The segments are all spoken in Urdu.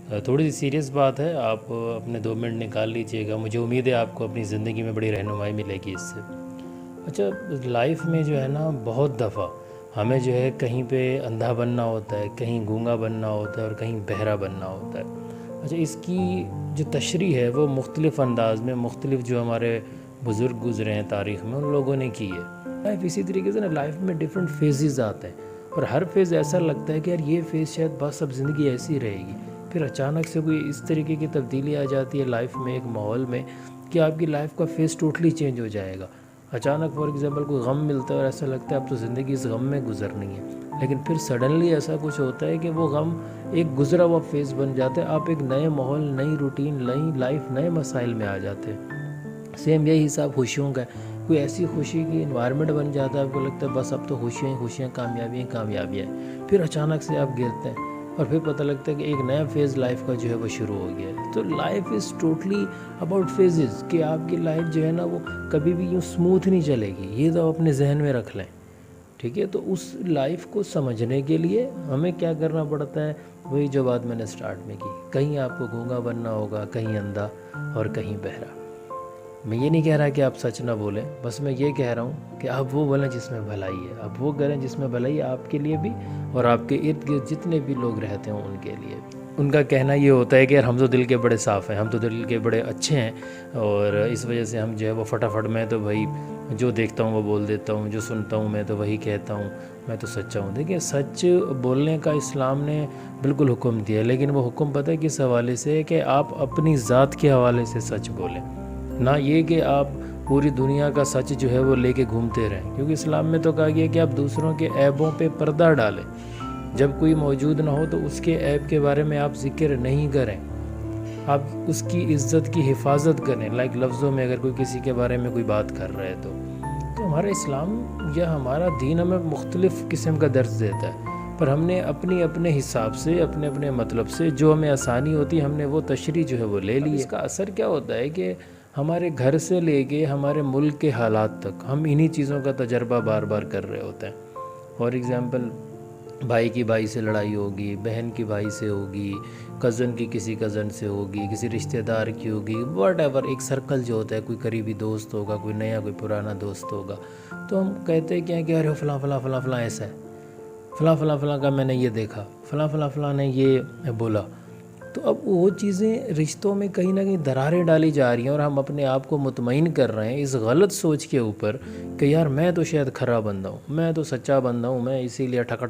تھوڑی سی سیریس بات ہے، آپ اپنے 2 منٹ نکال لیجئے گا، مجھے امید ہے آپ کو اپنی زندگی میں بڑی رہنمائی ملے گی اس سے۔ اچھا، لائف میں جو ہے نا بہت دفعہ ہمیں جو ہے کہیں پہ اندھا بننا ہوتا ہے، کہیں گونگا بننا ہوتا ہے اور کہیں بہرا بننا ہوتا ہے۔ اچھا، اس کی جو تشریح ہے وہ مختلف انداز میں مختلف جو ہمارے بزرگ گزرے ہیں تاریخ میں ان لوگوں نے کی ہے۔ لائف اسی طریقے سے نا، لائف میں ڈیفرنٹ فیزز آتے ہیں اور ہر فیز ایسا لگتا ہے کہ یار یہ فیز شاید بس اب زندگی ایسی رہے گی، پھر اچانک سے کوئی اس طریقے کی تبدیلی آ جاتی ہے لائف میں، ایک ماحول میں، کہ آپ کی لائف کا فیز ٹوٹلی چینج ہو جائے گا۔ اچانک فار ایگزامپل کوئی غم ملتا ہے اور ایسا لگتا ہے اب تو زندگی اس غم میں گزرنی ہے، لیکن پھر سڈنلی ایسا کچھ ہوتا ہے کہ وہ غم ایک گزرا ہوا فیز بن جاتا ہے، آپ ایک نئے ماحول، نئی روٹین، نئی لائف، نئے مسائل میں آ جاتے ہیں۔ سیم یہی حساب خوشیوں کا ہے، کوئی ایسی خوشی کی انوائرمنٹ بن جاتا ہے، آپ کو لگتا ہے بس اب تو خوشیاں ہی خوشیاں، کامیابیاں ہیں، پھر اچانک سے آپ گرتے ہیں اور پھر پتہ لگتا ہے کہ ایک نیا فیز لائف کا جو ہے وہ شروع ہو گیا ہے۔ تو life is totally about phases, کہ آپ کی لائف جو ہے نا وہ کبھی بھی یوں سموتھ نہیں چلے گی، یہ تو آپ اپنے ذہن میں رکھ لیں، ٹھیک ہے؟ تو اس لائف کو سمجھنے کے لیے ہمیں کیا کرنا پڑتا ہے؟ وہی جو بات میں نے سٹارٹ میں کی، کہیں آپ کو گونگا بننا ہوگا، کہیں اندھا اور کہیں بہرا۔ میں یہ نہیں کہہ رہا کہ آپ سچ نہ بولیں، بس میں یہ کہہ رہا ہوں کہ آپ وہ بولیں جس میں بھلائی ہے، آپ وہ کریں جس میں بھلائی ہے، آپ کے لیے بھی اور آپ کے ارد گرد جتنے بھی لوگ رہتے ہوں ان کے لیے بھی۔ ان کا کہنا یہ ہوتا ہے کہ یار ہم تو دل کے بڑے صاف ہیں، ہم تو دل کے بڑے اچھے ہیں، اور اس وجہ سے ہم جو ہے وہ فٹافٹ، میں تو بھائی جو دیکھتا ہوں وہ بول دیتا ہوں، جو سنتا ہوں میں تو وہی کہتا ہوں، میں تو سچا ہوں۔ دیکھیں، سچ بولنے کا اسلام نے بالکل حکم دیا ہے، لیکن وہ حکم پتہ ہے کس حوالے سے ہے؟ کہ آپ اپنی ذات کے حوالے سے سچ بولیں، نہ یہ کہ آپ پوری دنیا کا سچ جو ہے وہ لے کے گھومتے رہیں، کیونکہ اسلام میں تو کہا گیا کہ آپ دوسروں کے عیبوں پہ پردہ ڈالیں، جب کوئی موجود نہ ہو تو اس کے عیب کے بارے میں آپ ذکر نہیں کریں، آپ اس کی عزت کی حفاظت کریں، لفظوں میں اگر کوئی کسی کے بارے میں کوئی بات کر رہا ہے تو ہمارا اسلام یا ہمارا دین ہمیں مختلف قسم کا درس دیتا ہے، پر ہم نے اپنے حساب سے، اپنے مطلب سے جو ہمیں آسانی ہوتی ہے ہم نے وہ تشریح جو ہے وہ لے لی ہے۔ اس کا اثر کیا ہوتا ہے کہ ہمارے گھر سے لے کے ہمارے ملک کے حالات تک ہم انہی چیزوں کا تجربہ بار بار کر رہے ہوتے ہیں۔ فار ایگزامپل، بھائی کی بھائی سے لڑائی ہوگی، بہن کی بھائی سے ہوگی، کزن کی کسی کزن سے ہوگی، کسی رشتہ دار کی ہوگی، واٹ ایور، ایک سرکل جو ہوتا ہے، کوئی قریبی دوست ہوگا، کوئی نیا کوئی پرانا دوست ہوگا، تو ہم کہتے ہیں کہ ارے فلاں فلاں فلاں فلاں ایسا ہے، فلاں فلاں فلاں کا میں نے یہ دیکھا، فلاں فلاں فلاں نے یہ بولا۔ تو اب وہ چیزیں رشتوں میں کہیں نہ کہیں دراریں ڈالی جا رہی ہیں، اور ہم اپنے آپ کو مطمئن کر رہے ہیں اس غلط سوچ کے اوپر کہ یار میں تو شاید کھرا بندہ ہوں، میں تو سچا بندہ ہوں، میں اسی لیے ٹھک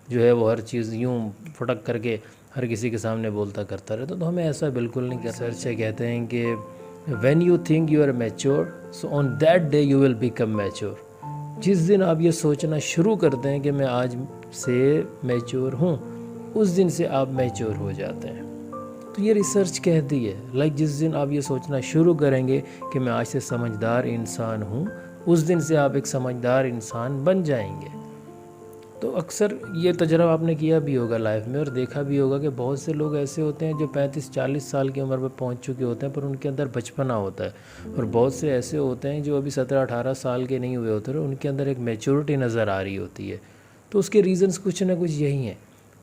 جو ہے وہ ہر چیز یوں پھٹک کر کے ہر کسی کے سامنے بولتا کرتا رہتا۔ تو ہمیں ایسا بالکل نہیں کرنا۔ ریسرچ سے کہتے ہیں کہ when you think you are mature, so on that day you will become mature۔ جس دن آپ یہ سوچنا شروع کرتے ہیں کہ میں آج سے میچور ہوں، اس دن سے آپ میچور ہو جاتے ہیں۔ تو یہ ریسرچ کہتی ہے جس دن آپ یہ سوچنا شروع کریں گے کہ میں آج سے سمجھدار انسان ہوں، اس دن سے آپ ایک سمجھدار انسان بن جائیں گے۔ تو اکثر یہ تجربہ آپ نے کیا بھی ہوگا لائف میں، اور دیکھا بھی ہوگا کہ بہت سے لوگ ایسے ہوتے ہیں جو 35-40 سال کی عمر میں پہنچ چکے ہوتے ہیں، پر ان کے اندر بچپنا ہوتا ہے، اور بہت سے ایسے ہوتے ہیں جو ابھی 17-18 سال کے نہیں ہوئے ہوتے ہیں، ان کے اندر ایک میچورٹی نظر آ رہی ہوتی ہے۔ تو اس کے ریزنز کچھ نہ کچھ یہی ہیں